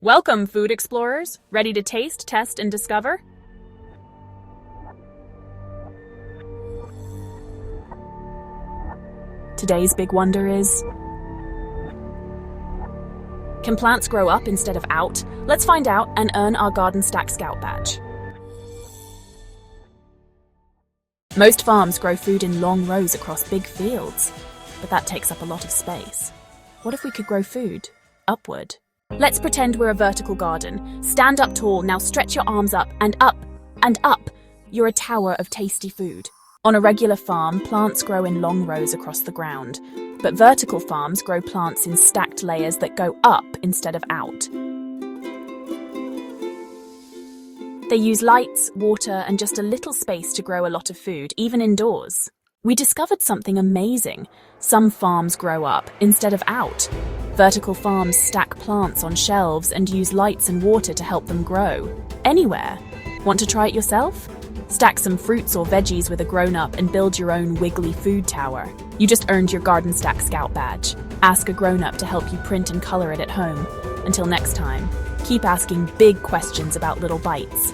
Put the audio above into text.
Welcome, food explorers. Ready to taste, test, and discover? Today's big wonder is... can plants grow up instead of out? Let's find out and earn our Garden Stack Scout badge. Most farms grow food in long rows across big fields, but that takes up a lot of space. What if we could grow food upward? Let's pretend we're a vertical garden. Stand up tall, now stretch your arms up and up and up. You're a tower of tasty food. On a regular farm, plants grow in long rows across the ground, but vertical farms grow plants in stacked layers that go up instead of out. They use lights, water, and just a little space to grow a lot of food, even indoors. We discovered something amazing. Some farms grow up instead of out. Vertical farms stack plants on shelves and use lights and water to help them grow. Anywhere. Want to try it yourself? Stack some fruits or veggies with a grown-up and build your own wiggly food tower. You just earned your Garden Stack Scout badge. Ask a grown-up to help you print and color it at home. Until next time, keep asking big questions about little bites.